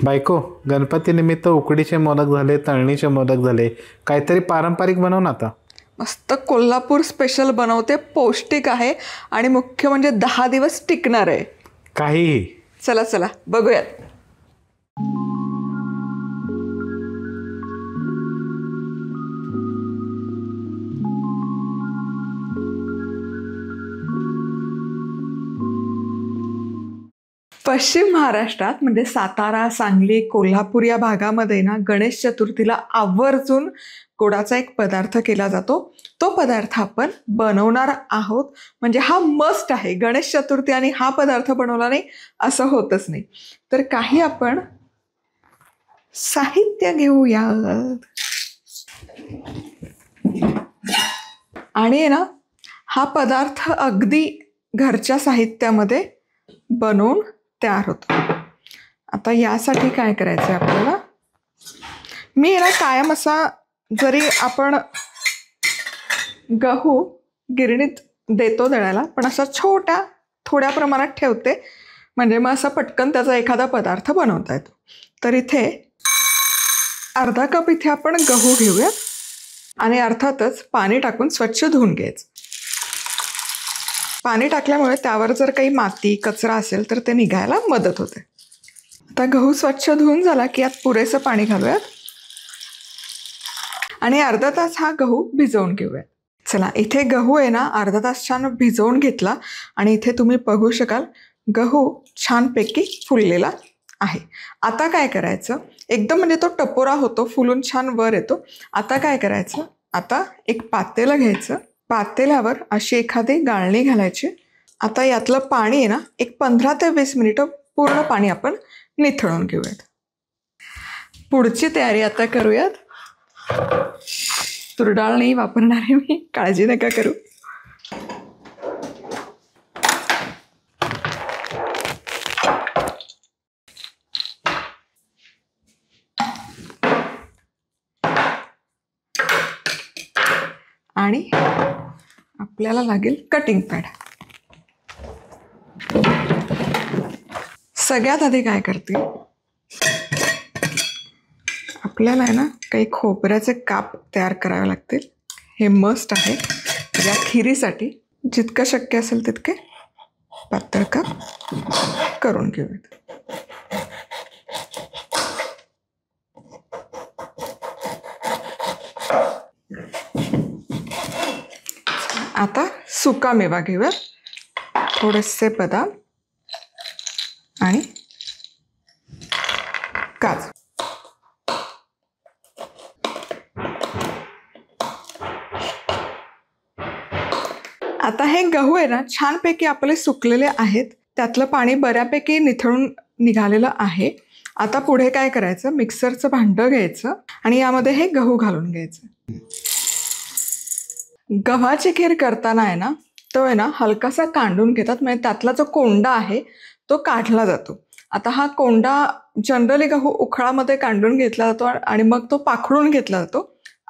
बायको, गणपती निमित्त उकडीचे मोदक झाले, तळणीचे मोदक झाले, काहीतरी पारंपरिक बनव ना आता. मस्त कोल्हापूर स्पेशल बनवते, पौष्टिक आहे आणि मुख्य म्हणजे 10 दिवस टिकणार आहे. काहीही. चला चला बघूयात. पश्चिम महाराष्ट्रात म्हणजे सातारा, सांगली, कोल्हापूर या भागामध्ये ना गणेश चतुर्थीला आवर्जून गोडाचा एक पदार्थ केला जातो. तो पदार्थ आपण बनवणार आहोत. म्हणजे हा मस्ट आहे. गणेश चतुर्थी आणि हा पदार्थ बनवला नाही असं होतच नाही. तर काही आपण साहित्य घेऊयात आणि ना हा पदार्थ अगदी घरच्या साहित्यामध्ये बनवून तयार होतो. आता यासाठी काय करायचं आहे आपल्याला, मी ना कायम असा, जरी आपण गहू गिरणीत देतो दळायला, पण असा थोड्या प्रमाणात ठेवते, म्हणजे मग असा पटकन त्याचा एखादा पदार्थ बनवता येतो. तर इथे अर्धा कप इथे आपण गहू घेऊयात आणि अर्थातच पाणी टाकून स्वच्छ धुवून घ्यायचं. पाणी टाकल्यामुळे त्यावर जर काही माती कचरा असेल तर ते निघायला मदत होते. आता गहू स्वच्छ धुवून झाला की यात पुरेसं पाणी घालूयात आणि अर्धा तास हा गहू भिजवून घेऊयात. चला, इथे गहू आहे ना अर्धा तास छान भिजवून घेतला आणि इथे तुम्ही बघू शकाल गहू छानपैकी फुललेला आहे. आता काय करायचं, एकदम म्हणजे तो टपोरा होतो, फुलून छान वर येतो. आता काय करायचं, आता एक पातेलं घ्यायचं, पातेल्यावर अशी एखादी गाळणी घालायची. आता यातलं पाणी आहे ना एक 15 ते 20 मिनिटं पूर्ण पाणी आपण निथळून घेऊयात. पुढची तयारी आता करूयात. तुरडाळ नाही वापरणार आहे मी, काळजी नका करू. आणि आपल्याला लागेल कटिंग पॅड. सगळ्यात आधी काय करते, आपल्याला आहे ना काही खोबऱ्याचे काप तयार करावे लागतील. हे मस्ट आहे या खिरीसाठी. जितकं शक्य असेल तितके पातळ काप करून घेऊयात. आता सुका मेवा घेऊया, थोडेसे बदाम आणि काजू. आता हे गहू आहे ना छानपैकी आपले सुकलेले आहेत, त्यातलं पाणी बऱ्यापैकी निथळून निघालेलं आहे. आता पुढे काय करायचं, मिक्सरचं भांडं घ्यायचं आणि यामध्ये हे गहू घालून घ्यायचं. गव्हाची खीर करताना आहे ना तो आहे ना हलकासा कांडून घेतात, म्हणजे त्यातला जो कोंडा आहे तो काढला जातो. आता हा कोंडा जनरली गहू उखळामध्ये कांडून घेतला जातो आणि मग तो पाखडून घेतला जातो.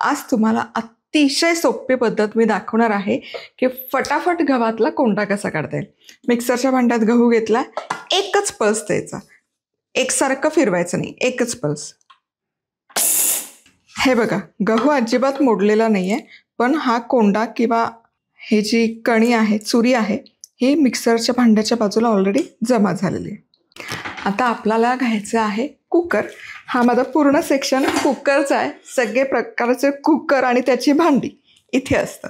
आज तुम्हाला अतिशय सोपी पद्धत मी दाखवणार आहे की फटाफट गव्हातला कोंडा कसा काढता येईल. मिक्सरच्या भांड्यात गहू घेतला, एकच पल्स द्यायचा, एकसारखं फिरवायचं नाही, एकच पल्स. हे बघा, गहू अजिबात मोडलेला नाही आहे, पण हा कोंडा किंवा हे जी कणी आहे, चुरी आहे, ही मिक्सरच्या भांड्याच्या बाजूला ऑलरेडी जमा झालेली आहे. आता आपल्याला घ्यायचं आहे कुकर. हा माझा पूर्ण सेक्शन कुकरचा आहे. सगळे प्रकारचे कुकर आणि त्याची भांडी इथे असतात.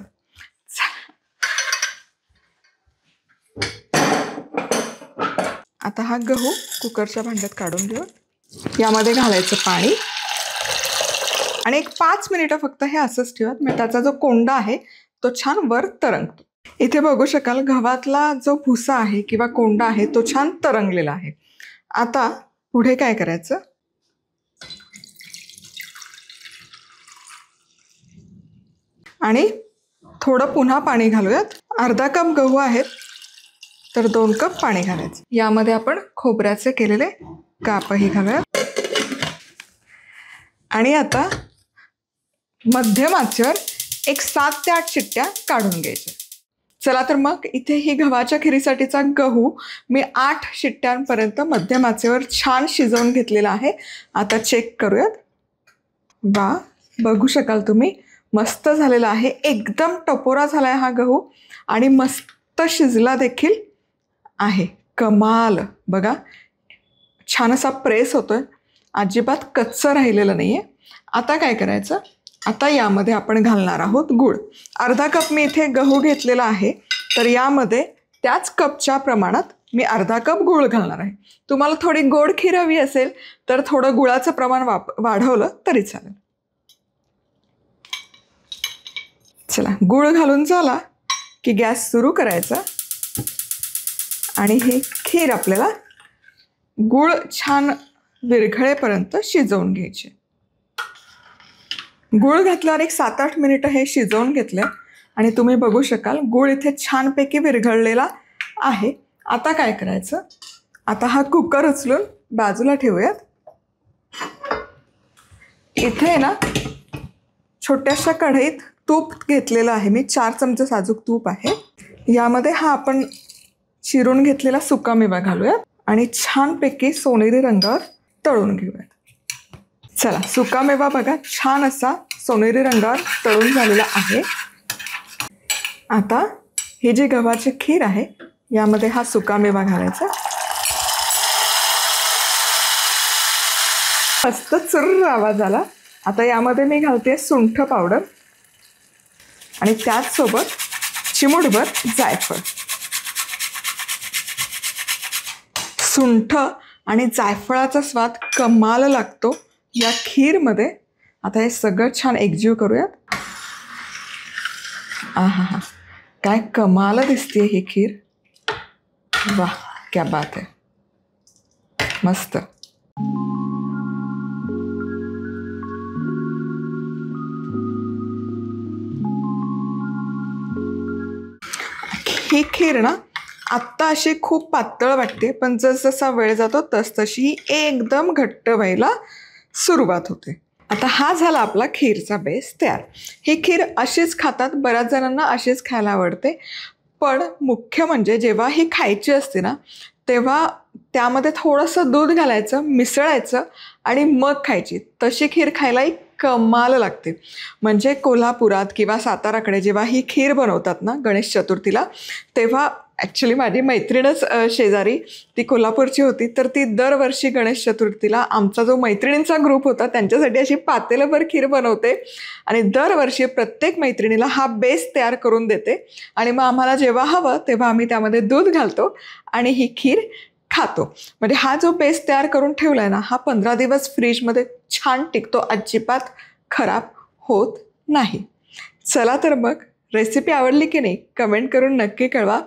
आता हा गहू कुकरच्या भांड्यात काढून घेऊ. यामध्ये घालायचं पाणी आणि एक 5 मिनिटं फक्त हे असंच ठेवत, म्हणजे त्याचा जो कोंडा आहे तो छान वर तरंगतो. इथे बघू शकाल गव्हातला जो भुसा आहे किंवा कोंडा आहे तो छान तरंगलेला आहे. आता पुढे काय करायचं, आणि थोडं पुन्हा पाणी घालूयात. अर्धा कप गहू आहेत तर 2 कप पाणी घालायचं. यामध्ये आपण खोबऱ्याचे केलेले कापही घालूयात आणि आता मध्यम आचेवर एक 7 ते 8 शिट्ट्या काढून घ्यायच्या. चला तर मग इथे ही गव्हाच्या खिरीसाठीचा गहू मी 8 शिट्ट्यांपर्यंत मध्यम आचेवर छान शिजवून घेतलेला आहे. आता चेक करूयात. वा, बघू शकाल तुम्ही, मस्त झालेला आहे. एकदम टपोरा झाला आहे हा गहू आणि मस्त शिजला देखील आहे. कमाल. बघा, छान असा प्रेस होतोय, अजिबात कच्चं राहिलेलं नाही आहे. आता काय करायचं, आता यामध्ये आपण घालणार आहोत गूळ. अर्धा कप मी इथे गहू घेतलेला आहे, तर यामध्ये त्याच कपच्या प्रमाणात मी अर्धा कप गूळ घालणार आहे. तुम्हाला थोडी गोड खीर हवी असेल तर थोडं गुळाचं प्रमाण वाढवलं तरी चालेल. चला, गूळ घालून झाला की गॅस सुरू करायचा आणि ही खीर आपल्याला गूळ छान विरघळेपर्यंत शिजवून घ्यायची. गूळ घातल्यावर एक 7-8 मिनिटं हे शिजवून घेतले आणि तुम्ही बघू शकाल गूळ इथे छानपैकी विरघळलेला आहे. आता काय करायचं, आता हा कुकर उचलून बाजूला ठेवूयात. इथे ना छोट्याशा कढईत तूप घेतलेलं आहे मी, 4 चमचे साजूक तूप आहे. यामध्ये हा आपण चिरून घेतलेला सुकामेवा घालूयात आणि छानपैकी सोनेरी रंगावर तळून घेऊयात. चला, सुकामेवा बघा छान असा सोनेरी रंगावर तळून झालेला आहे. आता ही जी गव्हाची खीर आहे यामध्ये हा सुकामेवा घालायचा. मस्त चुर्र आवाज आला. आता यामध्ये मी घालते सुंठ पावडर आणि त्याचसोबत चिमूटभर जायफळ. सुंठ आणि जायफळाचा स्वाद कमाल लागतो या खीरमध्ये. आता हे सगळं छान एकजीव करूयात. आहा, काय कमाल दिसते ही खीर. वाह, क्या बात आहे, मस्त. ही खीर ना आत्ता अशी खूप पातळ वाटते, पण जसजसा वेळ जातो तसतशी एकदम घट्ट व्हायला सुरुवात होते. आता हा झाला आपला खीरचा बेस तयार. ही खीर अशीच खातात, बऱ्याच जणांना अशीच खायला आवडते. पण मुख्य म्हणजे जेव्हा ही खायची असते ना तेव्हा त्यामध्ये थोडंसं दूध घालायचं, मिसळायचं आणि मग खायची. तशी खीर खायलाही कमाल लागते. म्हणजे कोल्हापुरात किंवा साताराकडे जेव्हा ही खीर बनवतात ना गणेश चतुर्थीला, तेव्हा ॲक्च्युली माझी मैत्रीणच शेजारी ती कोल्हापूरची होती, तर ती दरवर्षी गणेश चतुर्थीला आमचा जो मैत्रिणींचा ग्रुप होता त्यांच्यासाठी अशी पातेलभर खीर बनवते आणि दरवर्षी प्रत्येक मैत्रिणीला हा बेस तयार करून देते आणि मग आम्हाला जेव्हा हवं तेव्हा आम्ही त्यामध्ये दूध घालतो आणि ही खीर खातो. म्हणजे हा जो बेस तयार करून ठेवला आहे ना, हा 15 दिवस फ्रीजमध्ये छान टिकतो, अजिबात खराब होत नाही. चला तर मग, रेसिपी आवडली की नाही कमेंट करून नक्की कळवा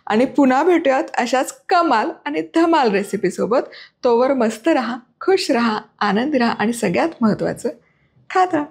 आणि पुन्हा भेटूयात अशाच कमाल आणि धमाल रेसिपीसोबत. तोवर मस्त राहा, खुश राहा, आनंदी राहा आणि सगळ्यात महत्त्वाचं खात राहा.